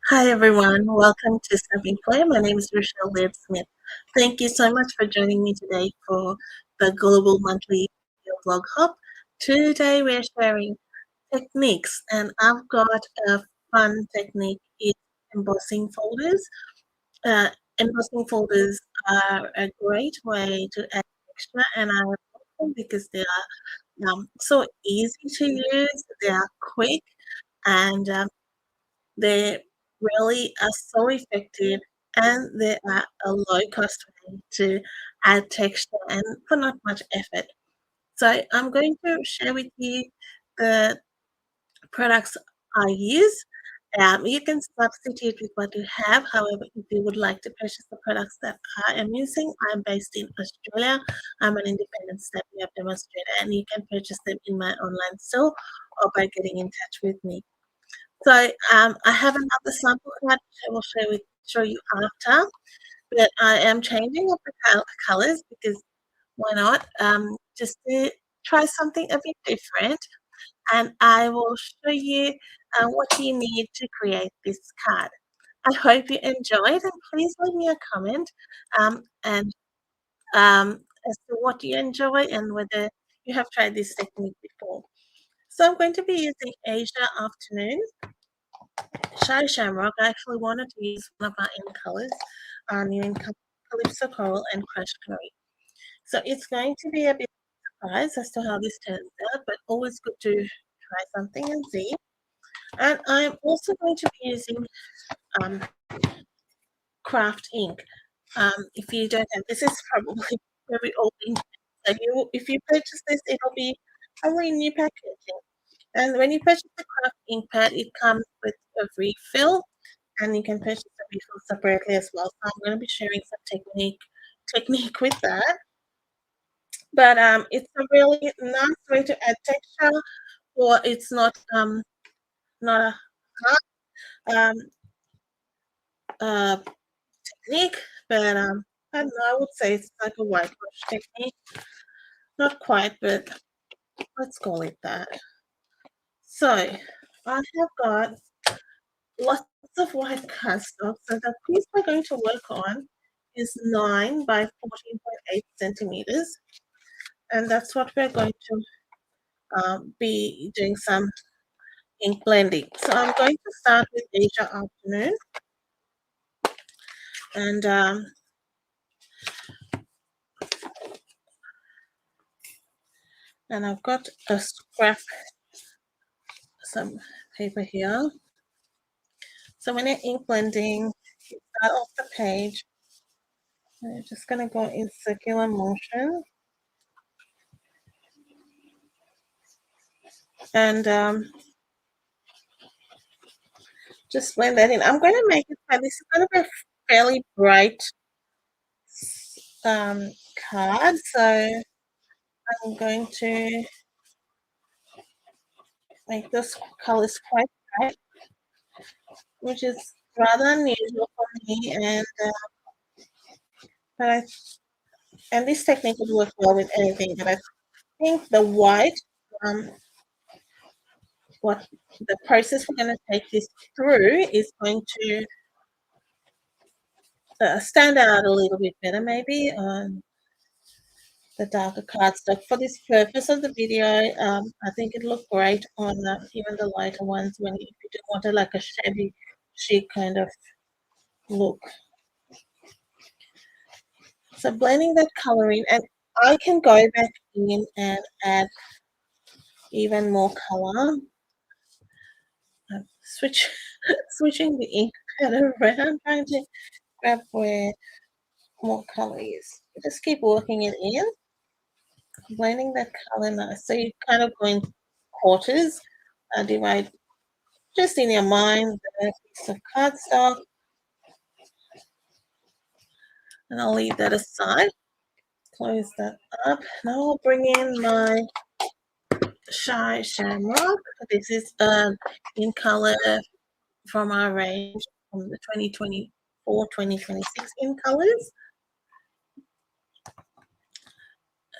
Hi everyone, welcome to Stampin' Play. My name is Rochelle Laird-Smith. Thank you so much for joining me today for the Global Monthly Video Blog Hub. Today we're sharing techniques and I've got a fun technique in embossing folders. Uh, Embossing folders are a great way to add texture and I love them because they are so easy to use, they are quick and they really are so effective and they are a low cost way to add texture and for not much effort. So I'm going to share with you the products I use. You can substitute with what you have. However, if you would like to purchase the products that I am using, I'm based in Australia. I'm an independent Stampin' Up demonstrator and you can purchase them in my online store or by getting in touch with me. So I have another sample card which I will show you after, but I am changing up the colors because why not? Just to try something a bit different, and I will show you what you need to create this card. I hope you enjoyed, and please leave me a comment and as to what you enjoy and whether you have tried this technique before. So I'm going to be using Asia Afternoon. Shy Shamrock. I actually wanted to use one of our in colors, new in Calypso Coral and Crushed Curry. So it's going to be a bit of a surprise as to how this turns out, but always good to try something and see. And I'm also going to be using um, craft ink. If you don't have, this is probably very old ink. So if you purchase this, it'll be probably new packaging. And when you purchase the craft ink pad, it comes with a refill and you can purchase the refill separately as well. So I'm going to be sharing some technique with that. But it's a really nice way to add texture, or it's not a hard technique, but I don't know, I would say it's like a whitewash technique. Not quite, but let's call it that. So I have got lots of white cardstock. So the piece we're going to work on is 9 by 14.8 centimeters. And that's what we're going to be doing some ink blending. So I'm going to start with Asia Afternoon. And I've got a scrap, some paper here. So when you're ink blending, you start off the page. And you're just going to go in circular motion. And just blend that in. I'm going to make it, this is going to be a fairly bright card. So I'm going to make those colors quite bright, which is rather unusual for me. And this technique would work well with anything, but I think the white, what the process we're going to take this through is going to stand out a little bit better maybe on the darker cardstock. For this purpose of the video, I think it looked great on even the lighter ones when if you do want like a shabby chic kind of look. So blending that color in, and I can go back in and add even more color. I'm switching the ink pad around, trying to grab where more color is. Just keep working it in, blending that color nice. So you kind of go in quarters, divide just in your mind the piece of cardstock, and I'll leave that aside. Close that up. Now I'll bring in my Shy Shamrock. This is in color from our range from the 2024-2026 in colors.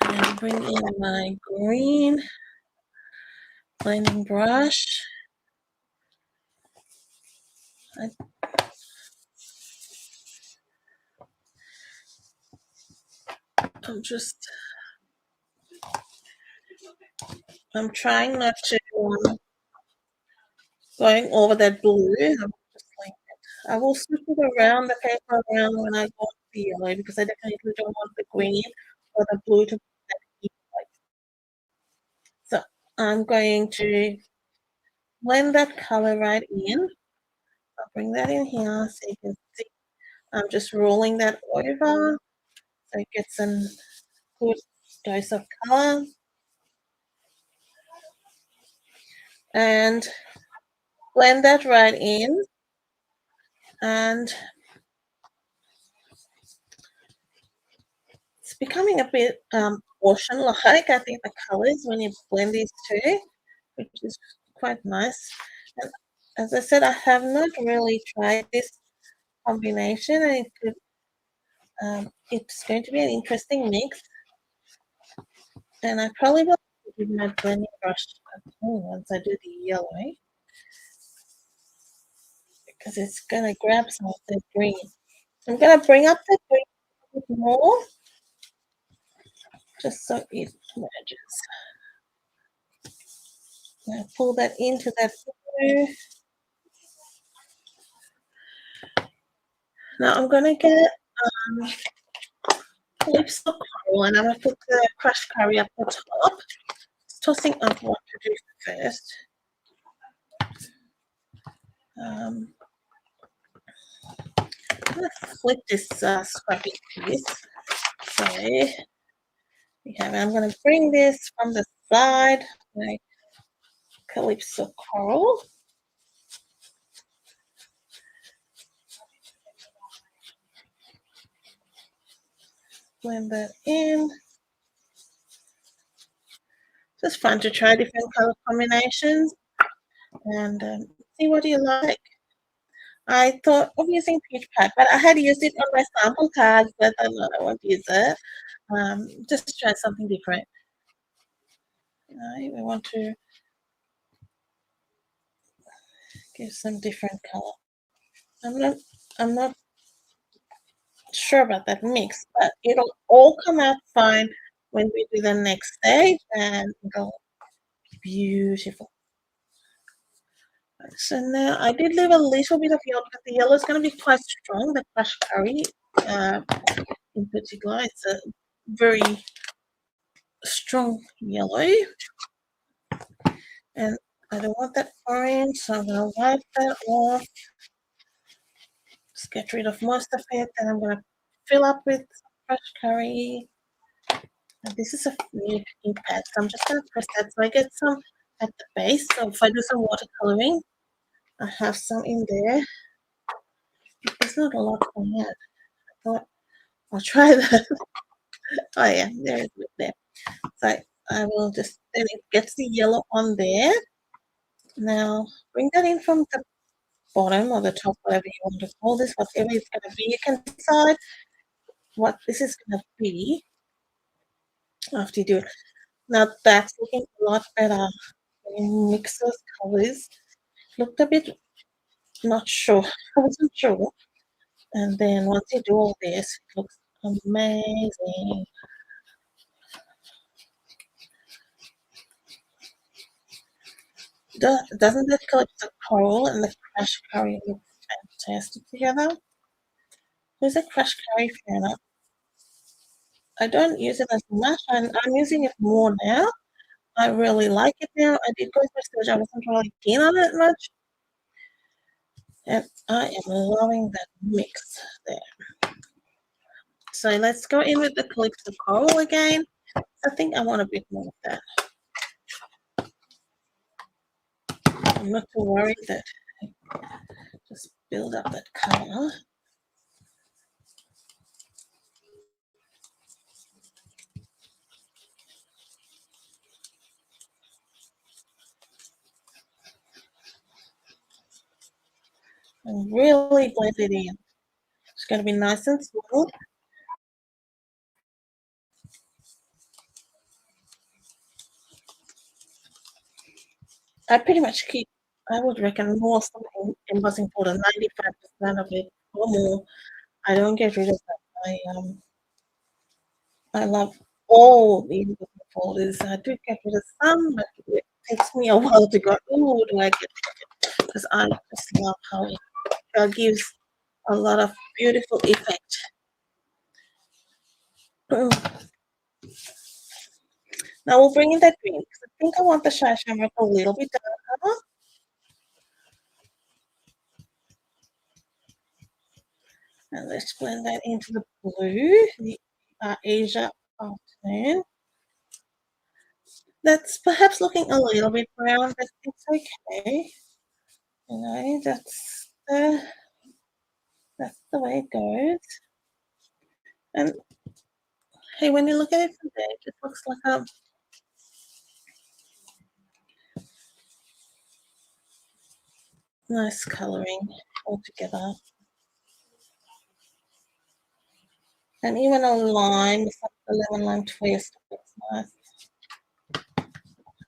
And bring in my green blending brush. I'm trying not to going over that blue. I'm just like I will switch it around the paper around when I want the yellow because I definitely don't want the green or the blue to be that deep. So I'm going to blend that color right in. I'll bring that in here so you can see. I'm just rolling that over so it gets a good dose of color. And blend that right in. And it's becoming a bit ocean-like, I think, the colors when you blend these two, which is quite nice. And as I said, I have not really tried this combination, and it's going to be an interesting mix. And I probably will use my blending brush once I do the yellow, because it's going to grab some of the green. I'm going to bring up the green a bit more, just so it merges. Now pull that into that blue. Now I'm going to get calypso coral, and I'm going to put the crushed curry up the top. Tossing up what to do first. I'm going to flip this scrappy piece. So I'm going to bring this from the side, my calypso coral. Blend that in. Just fun to try different color combinations and see what you like. I thought of using peach pad, but I had used it on my sample cards, but I thought I won't use it. Just to try something different. We want to give some different color. I'm not sure about that mix, but it'll all come out fine when we do the next stage, and it'll be beautiful. So now I did leave a little bit of yellow, but the yellow is going to be quite strong. The crushed curry, in particular, it's a very strong yellow, and I don't want that orange, so I'm going to wipe that off. Just get rid of most of it, and I'm going to fill up with crushed curry. And this is a new pink pad, so I'm just going to press that so I get some at the base. So if I do some watercoloring, I have some in there. There's not a lot on yet. I thought I'll try that. Oh yeah, there is it there. So I will just, then it gets the yellow on there. Now bring that in from the bottom or the top, whatever you want to call this, whatever it's going to be. You can decide what this is going to be after you do it. Now that's looking a lot better. Mix those colors. Looked a bit not sure. I wasn't sure. And then once you do all this, it looks amazing. Doesn't that calypso coral and the crushed curry look fantastic together? Who's a crushed curry fan? I don't use it as much, and I'm using it more now. I really like it now. I did go through a stage I wasn't really keen on it much, and I am loving that mix there. So let's go in with the calypso coral again. I think I want a bit more of that. I'm not too worried that I just build up that color. And really blend it in. It's going to be nice and smooth. I pretty much keep, I would reckon, more something embossing powder, 95% of it or more. I don't get rid of that. I love all the embossing folders. I do get rid of some, but it takes me a while to go, oh, do I get, because I just love how it gives a lot of beautiful effect. Now we'll bring in that green because I think I want the Shy Shamrock a little bit darker. And let's blend that into the blue, the Asia Afternoon. That's perhaps looking a little bit brown, but it's okay. You know, that's the way it goes. And hey, when you look at it from there, it looks like a nice coloring altogether. And even a lime, a lemon lime twist, looks nice.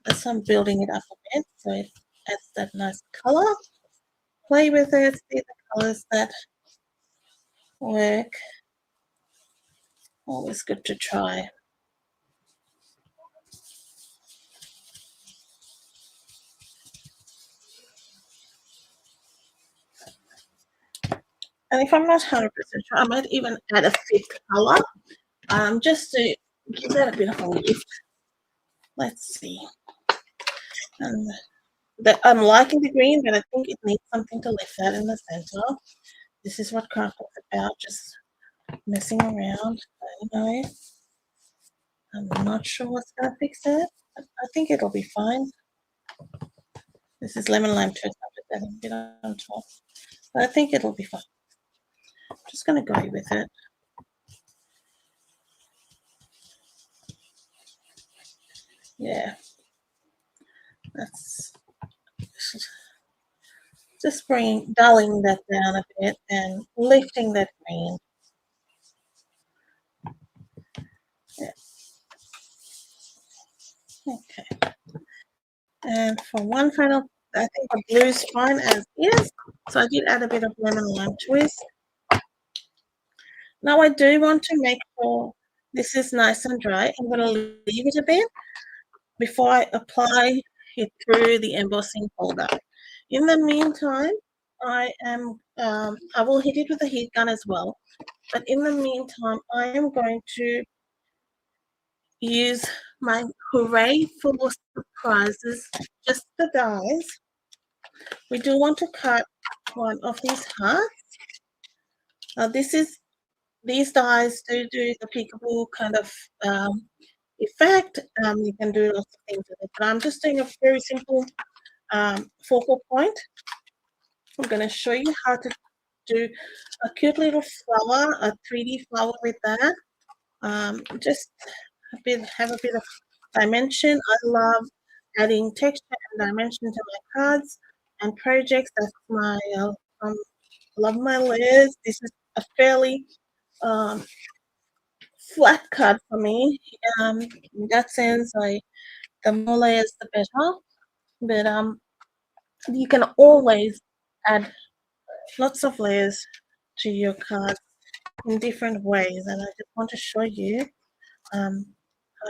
As I'm building it up a bit, so it adds that nice color. Play with it, see the colors that work. Always good to try. And if I'm not 100% sure, I might even add a fifth color, just to give that a bit of a lift. Let's see. And I'm liking the green, but I think it needs something to lift that in the center. This is what craft is about, just messing around. You know, I'm not sure what's going to fix it, but I think it'll be fine. This is lemon lime twist. I'll put that a bit on top, but I think it'll be fine. I'm just going to go with it. Yeah, that's just dulling that down a bit and lifting that green. Yeah. Okay. And for one final, I think the blue is fine as is. So I did add a bit of lemon lime twist. Now I do want to make sure this is nice and dry. I'm going to leave it a bit before I apply it through the embossing folder. In the meantime, I will hit it with a heat gun as well. But in the meantime, I am going to use my Hooray for Surprises, just the dies. We do want to cut one of these hearts. These dies do the peekaboo kind of effect. You can do lots of things with it, but I'm just doing a very simple focal point. I'm going to show you how to do a cute little flower, a 3D flower with that. Just have a bit of dimension. I love adding texture and dimension to my cards and projects. That's my love my layers. This is a fairly flat card for me. In that sense, the more layers, the better. But you can always add lots of layers to your cards in different ways, and I just want to show you how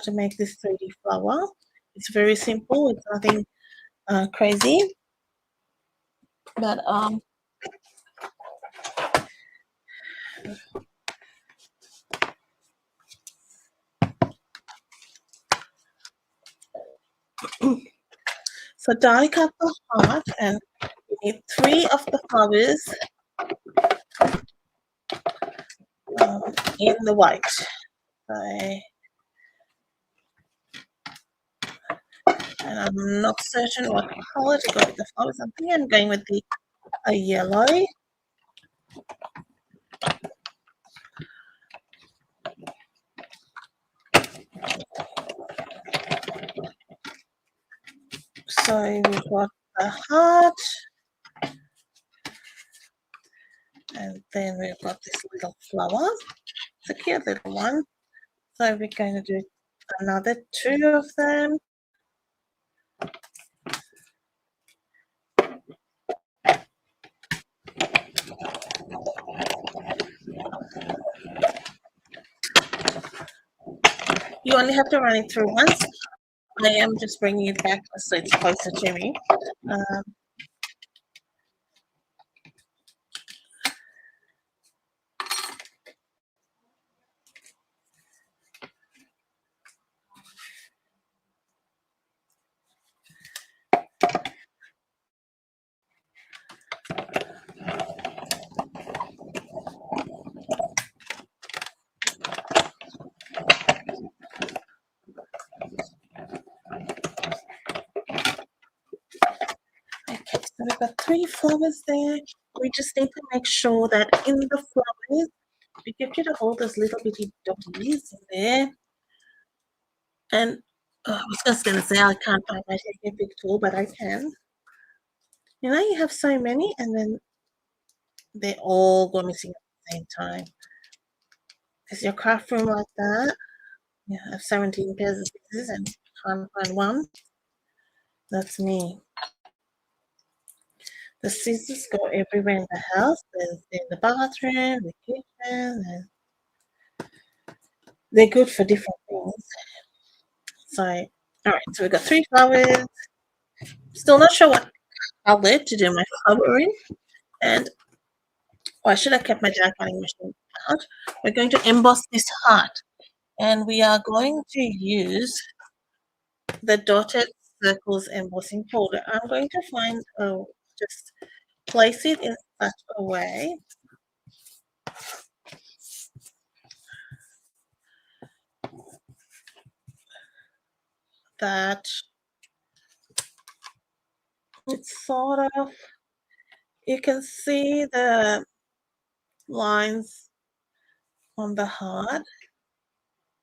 to make this 3D flower. It's very simple. It's nothing crazy, but so die cut the heart, and you need 3 of the flowers in the white. And I'm not certain what color to go with the flowers. I think I'm going with a yellow. So we've got the heart, and then we've got this little flower. It's a cute little one. So we're going to do another 2 of them. you only have to run it through once. I am just bringing it back so it's closer to me. Okay, so we've got 3 flowers there. We just need to make sure that in the flowers, we get you to hold those little bitty dotties in there. And I was just going to say I can't find my Take Big tool, but I can. You know, you have so many, and then they all go missing at the same time. Is your craft room like that? You have 17 pairs of scissors and can't find one. That's me. The scissors go everywhere in the house. There's in the bathroom, the kitchen. They're good for different things. So, all right. So we've got 3 flowers. Still not sure what color to do my flower in. And I should have kept my die cutting machine out. We're going to emboss this heart. And we are going to use the dotted circles embossing folder. I'm going to find just place it in such a way that it's sort of, you can see the lines on the heart,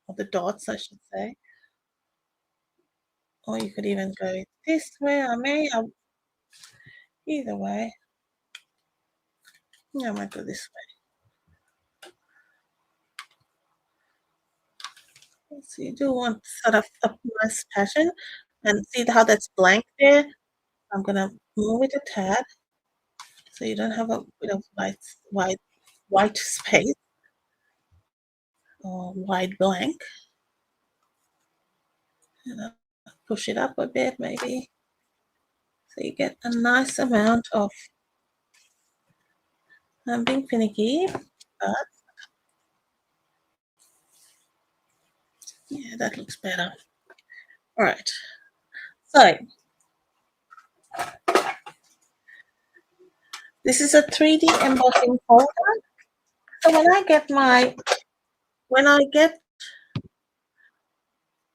or the dots I should say, or you could even go this way. Either way. I might go this way. So you do want sort of a nice pattern, and see how that's blank there. I'm gonna move it a tad so you don't have a bit of white space or white blank. And I'll push it up a bit maybe so you get a nice amount of. I'm being finicky, but yeah, that looks better. All right, so this is a 3D embossing folder. So when I get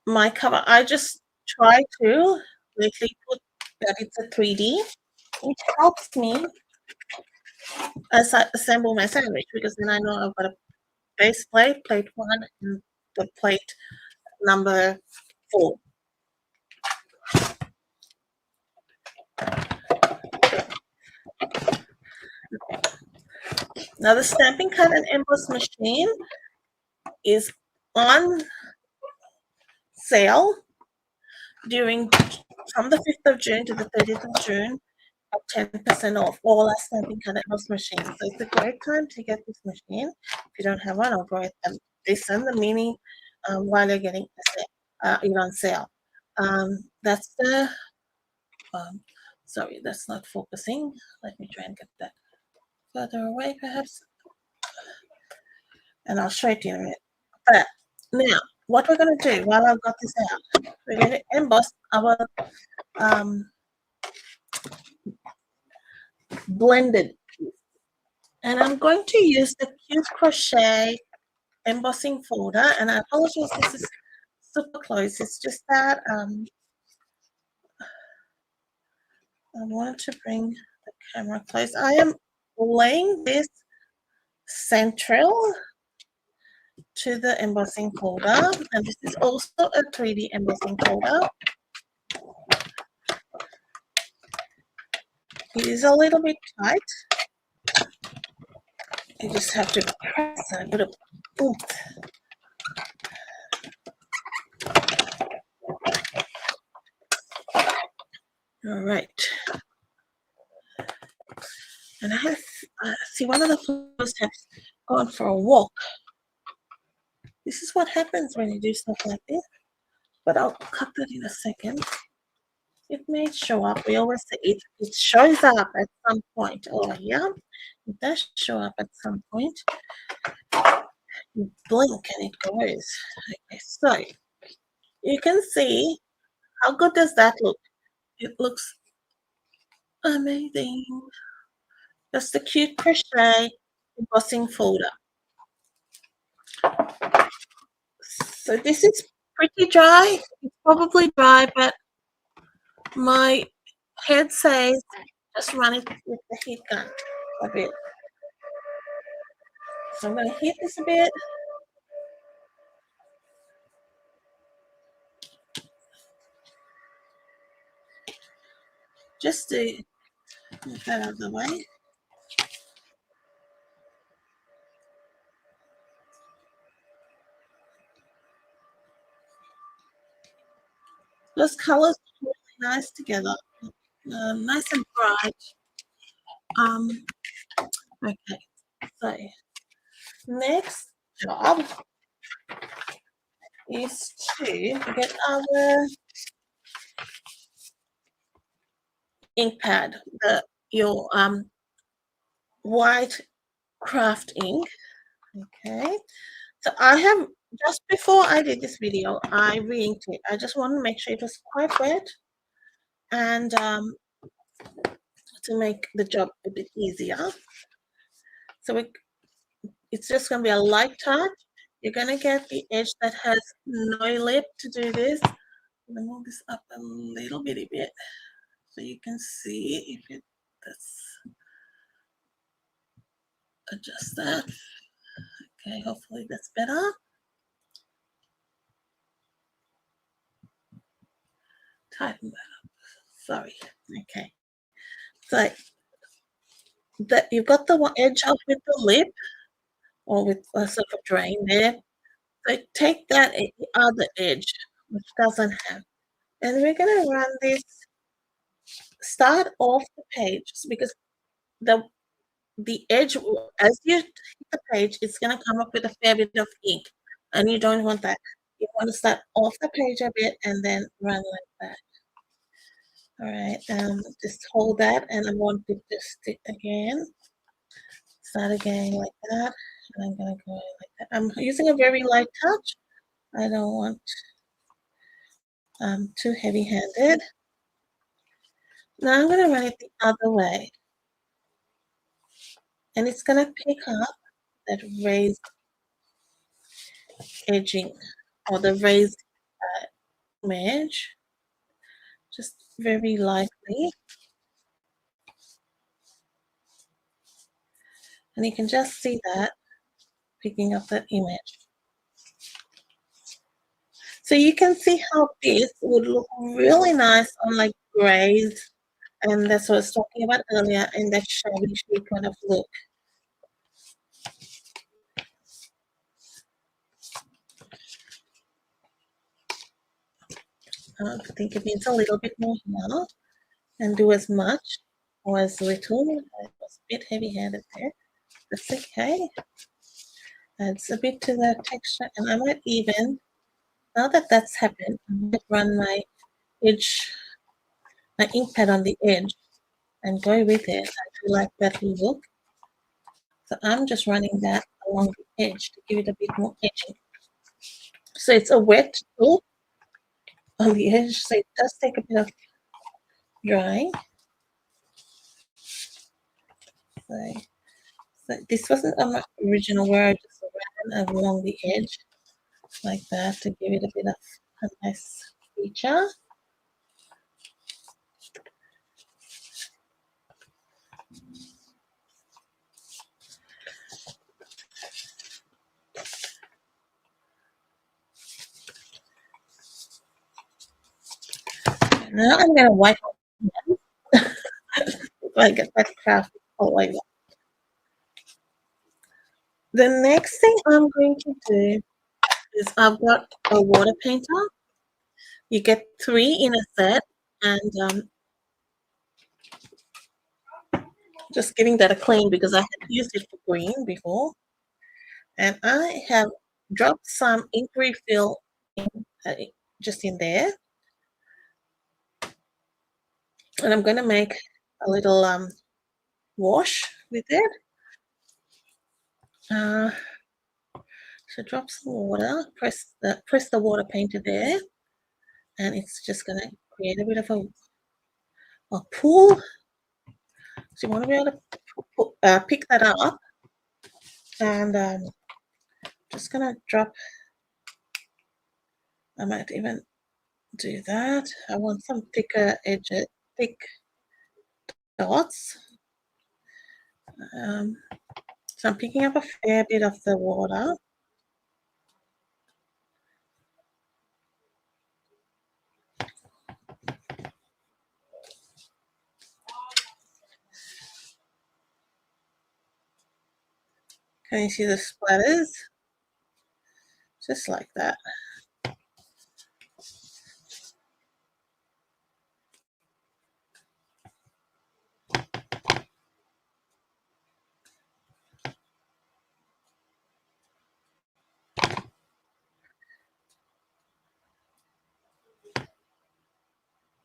my cover, I just try to quickly put that it's a 3D, which helps me as I assemble my sandwich, because then I know I've got a base plate, plate 1, and the plate number 4. Now the Stampin' Cut and Emboss machine is on sale from the 5th of June to the 30th of June at 10% off all our Stampin' Cut and Emboss machines. So it's a great time to get this machine. If you don't have one, I'll go ahead and send the mini while you're getting it on sale. That's the sorry, that's not focusing. Let me try and get that further away perhaps, and I'll show it to you in a minute. But now what we're going to do while I've got this out, we're going to emboss our blended piece, and I'm going to use the Cute Crochet embossing folder. And I apologize, this is super close. It's just that I wanted to bring the camera close. I am laying this central to the embossing folder, and this is also a 3D embossing folder. It is a little bit tight. You just have to press a bit of oomph. All right. And I have see one of the flowers has gone for a walk. This is what happens when you do stuff like this. but I'll cut that in a second. It may show up. We always say it shows up at some point. Oh, yeah, it does show up at some point. You blink and it goes. Okay, so you can see how good does that look? It looks amazing. That's the cute crochet embossing folder. So this is pretty dry. It's probably dry, but my head says just run it with the heat gun a bit. So I'm going to heat this a bit. Just to move that out of the way. Those colors are really nice together. Nice and bright. Okay, so next job is to get our ink pad, your white craft ink. Okay, so I have, just before I did this video, I re-inked it. I just want to make sure it was quite wet, and to make the job a bit easier. So it's just going to be a light touch. You're going to get the edge that has no lip to do this. I'm going to move this up a little bitty bit so you can see if let's adjust that. Okay, hopefully that's better. Tighten that up. Sorry. Okay. So that you've got the edge up with the lip, or with a sort of a drain there. So take that the other edge, which doesn't have, and we're going to run this. Start off the page because the edge, as you hit the page, it's going to come up with a fair bit of ink, and you don't want that. You want to start off the page a bit and then run like that. All right, just hold that, and I want it to stick again. Start again like that, and I'm going to go like that. I'm using a very light touch. I don't want too heavy-handed. Now I'm going to run it the other way, and it's going to pick up that raised edging, or the raised image, just very lightly, and you can just see that picking up that image. So you can see how this would look really nice on like grays, and that's what I was talking about earlier, in that shabby chic kind of look. I think it needs a little bit more here, and do as much or as little. I was a bit heavy-handed there. That's okay. Adds a bit to the texture, and I might even, now that that's happened, I might run my ink pad on the edge and go with it. I feel like that will look. So I'm just running that along the edge to give it a bit more edging. So it's a wet tool on the edge, so it does take a bit of drying. So this wasn't my original where I just ran along the edge like that to give it a bit of a nice feature. Now I'm going to wipe off if I get that craft all over. The next thing I'm going to do is I've got a water painter. You get 3 in a set, and just giving that a clean because I had used it for green before. And I have dropped some ink refill in just in there. And I'm going to make a little wash with it. So drop some water, press the water painter there, and it's just going to create a bit of a pool. So you want to be able to pick that up, and just going to drop. I might even do that. I want some thicker edges, thick dots. So I'm picking up a fair bit of the water. Can you see the splatters? Just like that.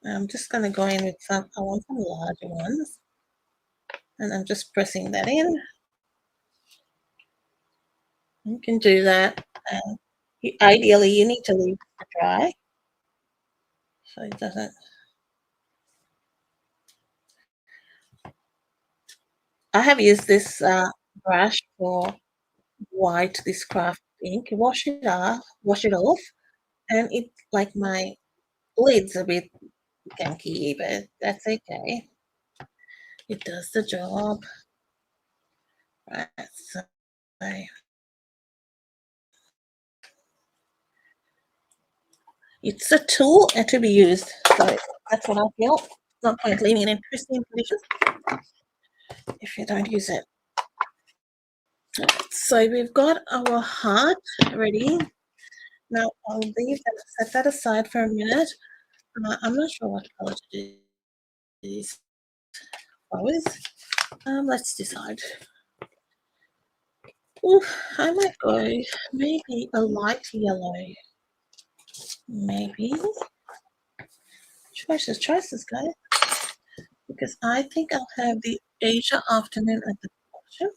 I'm just going to go in with I want some larger ones. And I'm just pressing that in. You can do that. Ideally, you need to leave it dry so it doesn't. I have used this brush for this craft ink. Wash it off, and it like my lid's a bit gunky, but that's okay. It does the job. Right, so it's a tool and to be used. So that's what I feel. No point leaving it in pristine condition if you don't use it. So we've got our heart ready. Now I'll set that aside for a minute. I'm not sure what color to do these flowers. Let's decide. Ooh, I might go maybe a light yellow. Maybe. Choices, guys. Because I think I'll have the Asia afternoon at the function.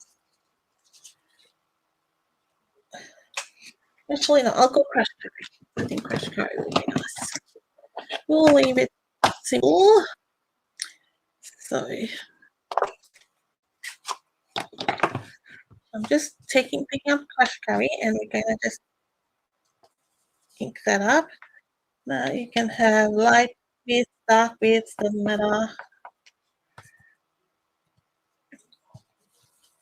Actually, no, I'll go crush curry. I think crush curry would be nice. We'll leave it simple. So I'm just picking up crush curry, and we're going to just ink that up. Now you can have light bits, dark bits, doesn't matter.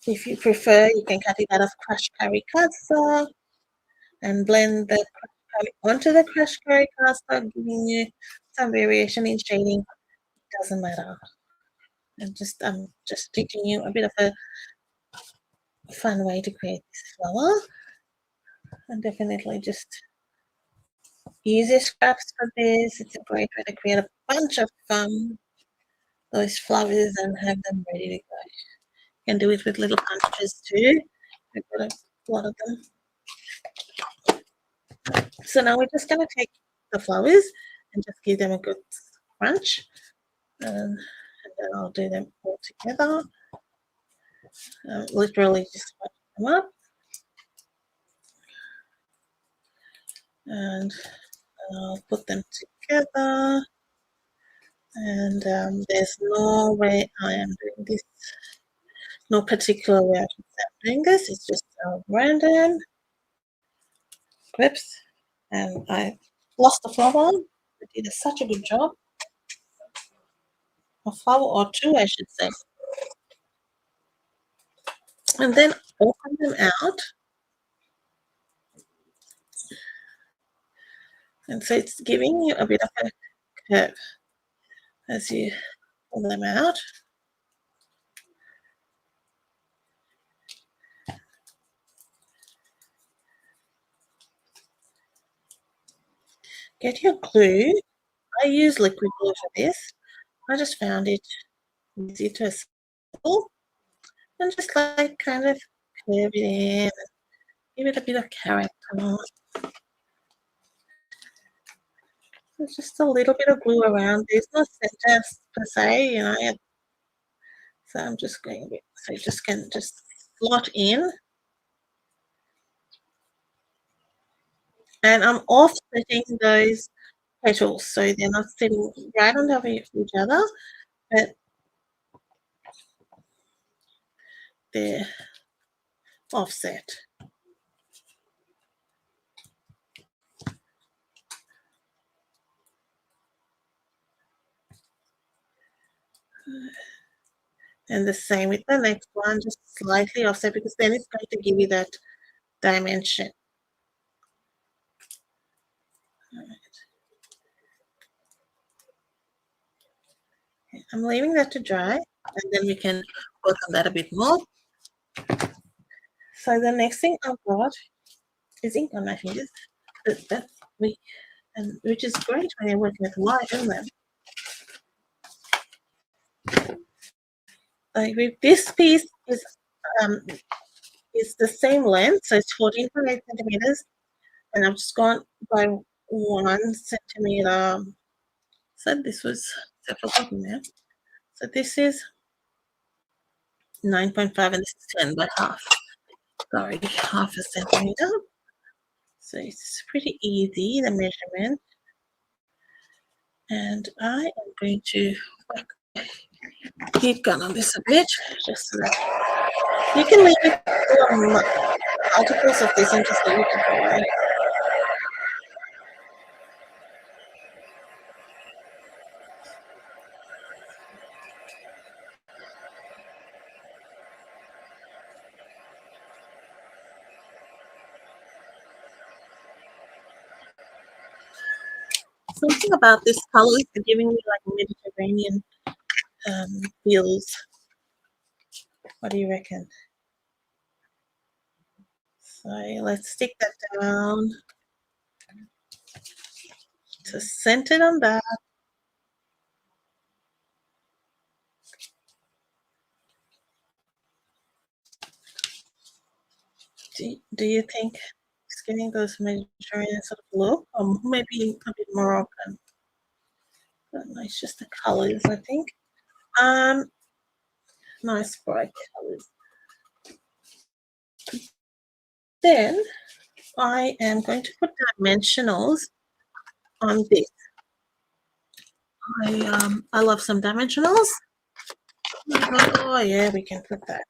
If you prefer, you can cut it out of crush curry cardstock and blend the crush curry onto the crush curry cardstock, giving you some variation in shading. It doesn't matter. I'm just teaching you a bit of a fun way to create this flower. And definitely just use your scraps for this. It's a great way to create a bunch of those flowers and have them ready to go. You can do it with little punches too. I've got a lot of them. So now we're just going to take the flowers and just give them a good crunch. And then I'll do them all together. Literally just crunch them up. And I'll put them together. And there's no way I am doing this. No particular way I should say I'm doing this. It's just random clips. And I lost a flower. I did such a good job. A flower or two, I should say. And then open them out. And so it's giving you a bit of a curve as you pull them out. Get your glue. I use liquid glue for this. I just found it easy to assemble. And just like kind of curve it in, give it a bit of character. There's just a little bit of glue around. There's no center per se, you know. So I'm just going with, so you just can just slot in. And I'm offsetting those petals so they're not sitting right on top of each other, but they're offset. And the same with the next one, just slightly offset because then it's going to give you that dimension. All right. Okay, I'm leaving that to dry, and then we can work on that a bit more. So the next thing I've got is ink on my fingers. Which is great when you're working with white, isn't it? Like with this piece is the same length, so it's 14.8 centimeters, and I've just gone by 1 centimeter. So this was, I've forgotten now. So this is 9.5 and this is 10 by half. Sorry, half a centimeter. So it's pretty easy, the measurement. And I am going to whack heat gun on this a bit, just so that you can leave it multiples of this and just leave it to dry. Something about this color is giving me like Mediterranean feels. What do you reckon? So let's stick that down. Just center it on that. Do you think it's getting those Mediterranean sort of look, or maybe a bit Moroccan? No, it's just the colors, I think. Nice bright colors. Then I am going to put dimensionals on this. I love some dimensionals. Oh yeah, we can put that.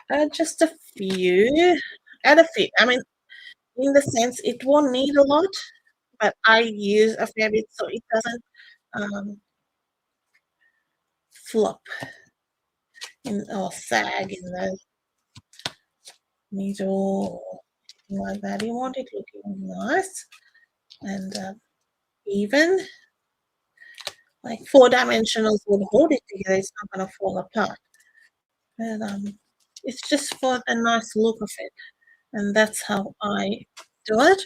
Sorry. Just a few. Add a few. I mean, in the sense, it won't need a lot, but I use a fair bit so it doesn't flop or sag in the middle or anything like that. You want it looking nice and even. Like 4 dimensionals would hold it together. It's not going to fall apart. But it's just for the nice look of it, and that's how I do it.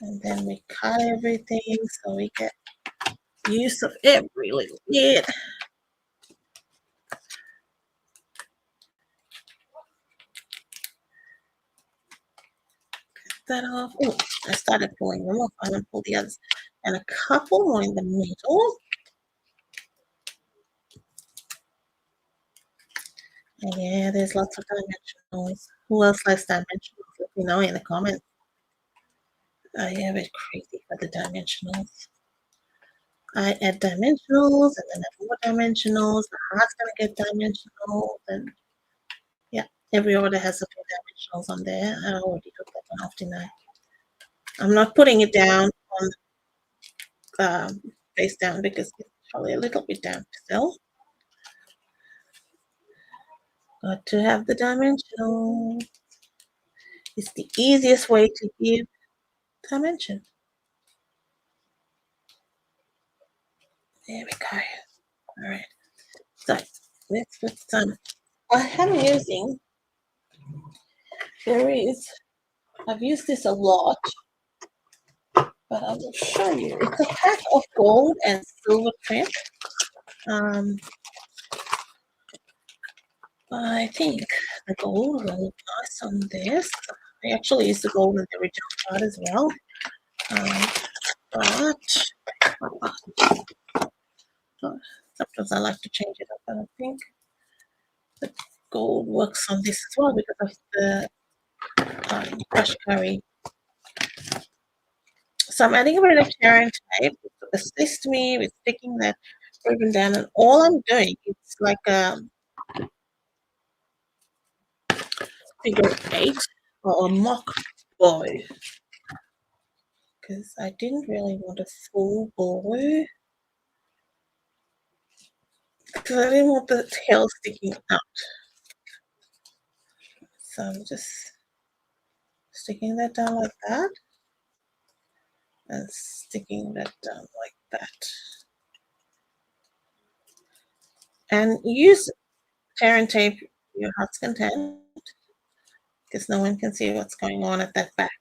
And then we cut everything so we get use of every little bit. Cut that off. Oh, I started pulling them off. I don't pull the others. And a couple more in the middle. And yeah, there's lots of dimensionals. Who else likes dimensionals? Let me know in the comments. I am a bit crazy for the dimensionals. I add dimensionals and then add more dimensionals. The heart's going to get dimensionals. And yeah, every order has a few dimensionals on there. I already took that one off, didn't I? I'm not putting it down on face down because it's probably a little bit down still. Got to have the dimensional. It's the easiest way to give dimension. There we go. All right. So let's put some. I am using. I've used this a lot, but I will show you. It's a pack of gold and silver trim. I think the gold will look nice on this. I actually used the gold in the original card as well. But sometimes I like to change it up, and I think the gold works on this as well because of the brush curry. So I'm adding a bit of tear and tape to assist me with sticking that ribbon down, and all I'm doing is like a figure 8 or a mock bow, because I didn't really want a full bow, because I didn't want the tail sticking out. So I'm just sticking that down like that and sticking that down like that. And use tear and tape your heart's content, because no one can see what's going on at that back.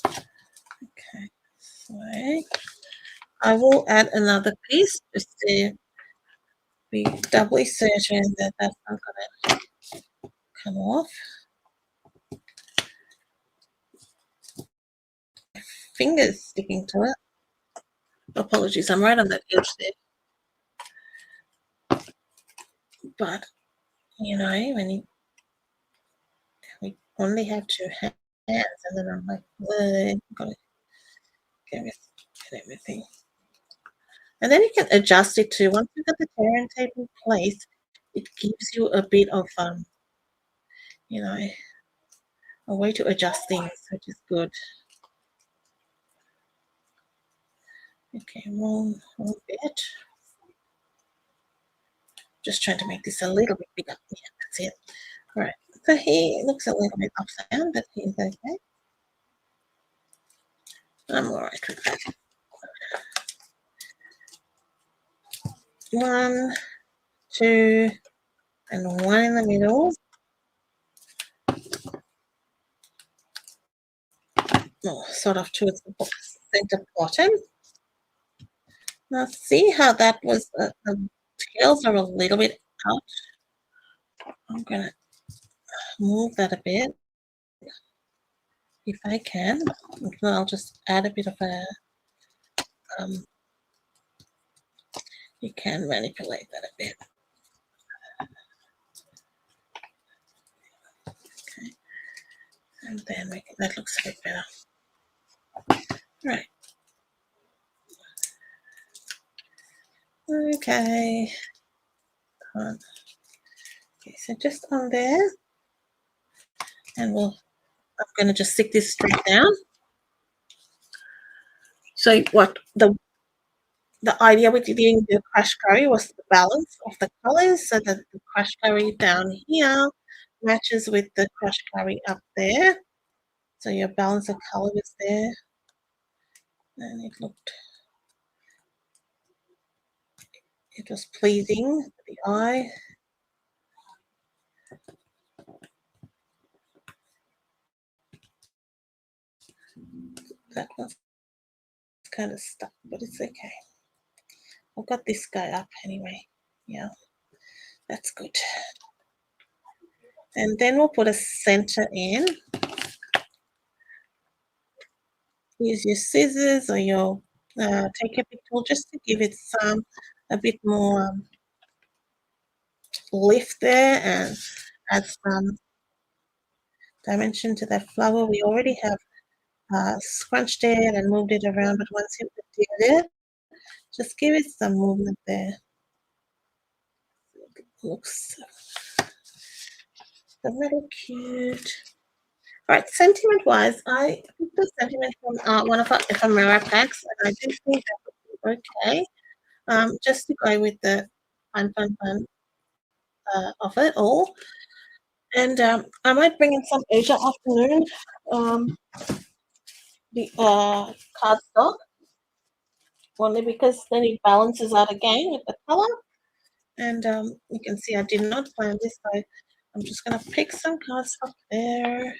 Okay, so I will add another piece just to be doubly certain that that's not going to come off. Fingers sticking to it. Apologies, I'm right on that edge there. But, you know, when we only have 2 hands, and then I'm like, I've got to get everything. And then you can adjust it too. Once you've got the tear and tape in place, it gives you a bit of, you know, a way to adjust things, which is good. Okay, one bit. Just trying to make this a little bit bigger. Yeah, that's it. All right. So he looks a little bit upside down, but he's okay. I'm all right with that. 1, 2, and 1 in the middle. Oh, sort of towards the center bottom. Now see how that was, the tails are a little bit out. I'm gonna move that a bit if I can. So I'll just add a bit of a, you can manipulate that a bit. Okay. And then that looks a bit better. Right. Okay. Okay, so just on there, and I'm going to just stick this straight down. So what the idea with doing the crash curry was the balance of the colors, so that the crash curry down here matches with the crash curry up there. So your balance of color was there, and it was pleasing to the eye. That was kind of stuck, but it's okay. I've got this guy up anyway. Yeah, that's good. And then we'll put a center in. Use your scissors or your take a pick tool just to give it a bit more lift there, and add some dimension to that flower. We already have scrunched it and moved it around, but once you did it, just give it some movement there. It looks a little cute. All right, sentiment wise, I picked the sentiment from one of our ephemera packs, and I do think that would be okay. Just to go with the fun of it all. And I might bring in some Asia Afternoon, the cardstock, only because then it balances out again with the color. And you can see I did not plan this, so I'm just going to pick some cardstock there,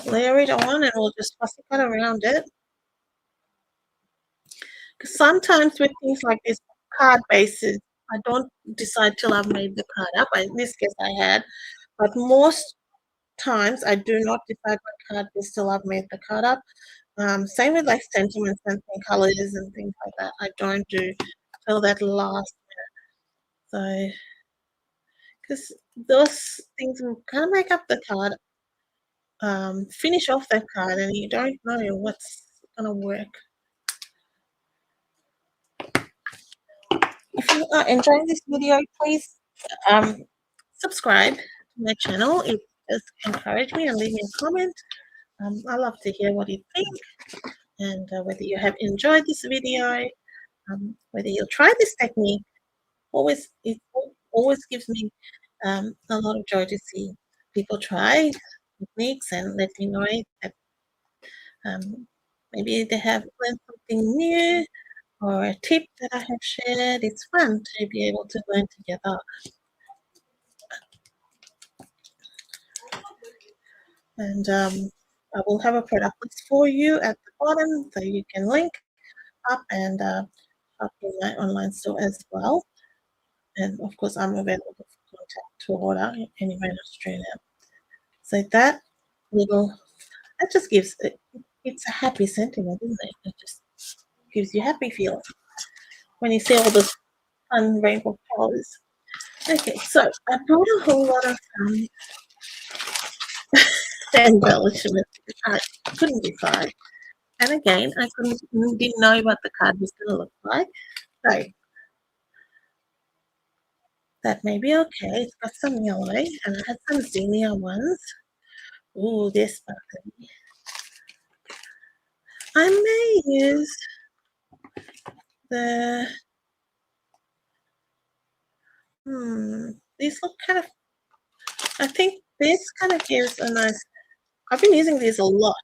layer it on, and we'll just fussy cut around it. 'Cause sometimes with things like this card bases, I don't decide till I've made the card up. In this case, I had, but most times I do not decide what card base till I've made the card up. Same with like sentiments and colors and things like that. I don't do till that last. So, because those things will kind of make up the card, finish off that card, and you don't know what's gonna work. If you are enjoying this video, please um, subscribe to my channel. It does encourage me, and leave me a comment. I love to hear what you think, and whether you have enjoyed this video, whether you'll try this technique. It always gives me a lot of joy to see people try techniques and let me know that maybe they have learned something new or a tip that I have shared. It's fun to be able to learn together. And I will have a product list for you at the bottom so you can link up and up in my online store as well. And of course, I'm available for contact to order anywhere in Australia. So that just gives it's a happy sentiment, isn't it? It just gives you happy feeling when you see all the fun rainbow colors. Okay, so I brought a whole lot of embellishments. I couldn't decide. And again, didn't know what the card was going to look like. So that may be okay. It's got some yellow, and I had some zinnia ones. Ooh, they're sparkly. I may use the these look kind of, I think this kind of gives a nice, I've been using these a lot.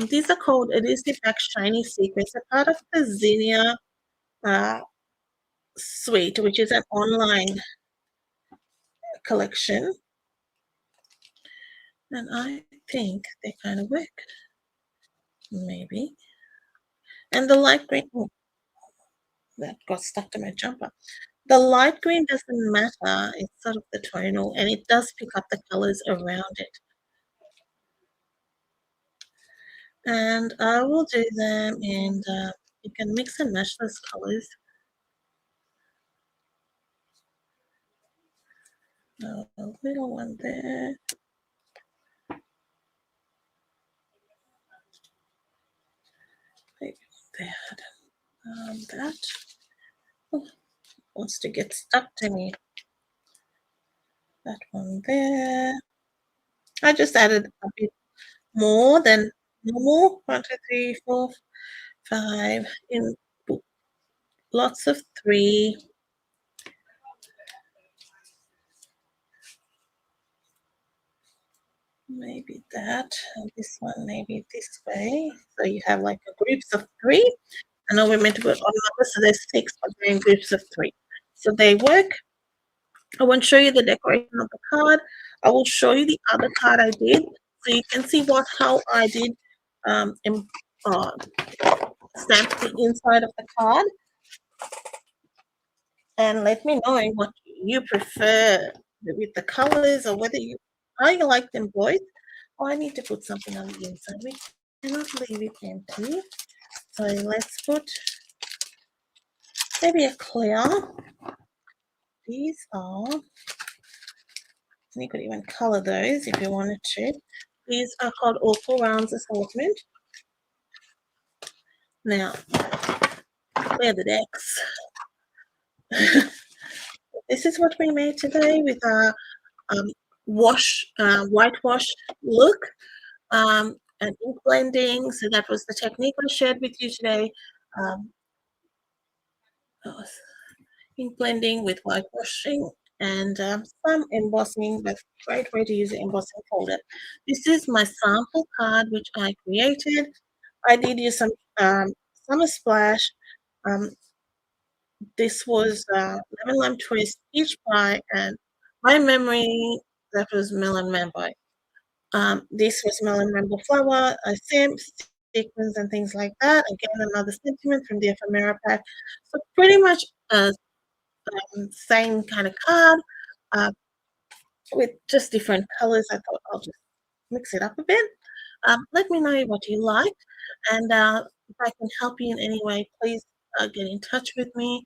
These are called Elusive Back Shiny Secrets. They're part of the Zinnia suite, which is an online collection. And I think they kind of work. Maybe. And the light green, oh, that got stuck to my jumper. The light green doesn't matter. It's sort of the tonal, and it does pick up the colors around it. And I will do them, and you can mix and match those colors. A little one there. Maybe that. Oh, wants to get stuck to me. That one there. I just added a bit more than normal. 1, 2, 3, 4, 5 in lots of 3. Maybe that, and this one maybe this way. So you have like a groups of 3. I know we're meant to put on numbers, so there's 6, but they're in groups of 3. So they work. I won't show you the decoration of the card. I will show you the other card I did, so you can see how I did stamp the inside of the card, and let me know what you prefer with the colors, or whether how you like them both. Oh, I need to put something on the inside. We cannot leave it empty. So let's put maybe a clear. These are, you could even color those if you wanted to. These are called Awful Rounds Assortment. Now, clear the decks. This is what we made today with our whitewash look and ink blending. So that was the technique I shared with you today. Ink blending with whitewashing and some embossing, but great way to use the embossing folder. This is my sample card which I created. I did use some summer splash. This was lemon lime twist, peach pie, and my memory, that was melon mango. This was melon mango flower, sequins and things like that. Again, another sentiment from the ephemera pack. So pretty much same kind of card uh, with just different colors. I thought I'll just mix it up a bit. Let me know what you like, and if I can help you in any way, please get in touch with me.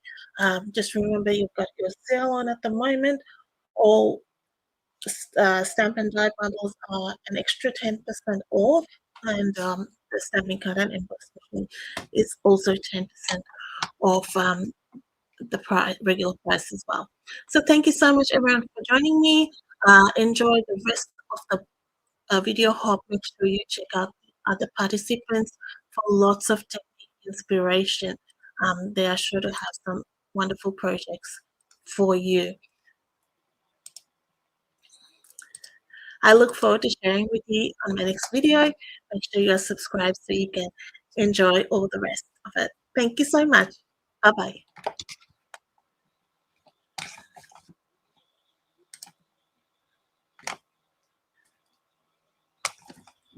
Just remember you've got your sale on at the moment. All stamp and die bundles are an extra 10% off, and the stamping card and emboss machine is also 10% off the regular price as well. So thank you so much, everyone, for joining me. Enjoy the rest of the video hop. Make sure you check out the other participants for lots of technique inspiration. They are sure to have some wonderful projects for you. I look forward to sharing with you on my next video. Make sure you are subscribed so you can enjoy all the rest of it. Thank you so much. Bye-bye.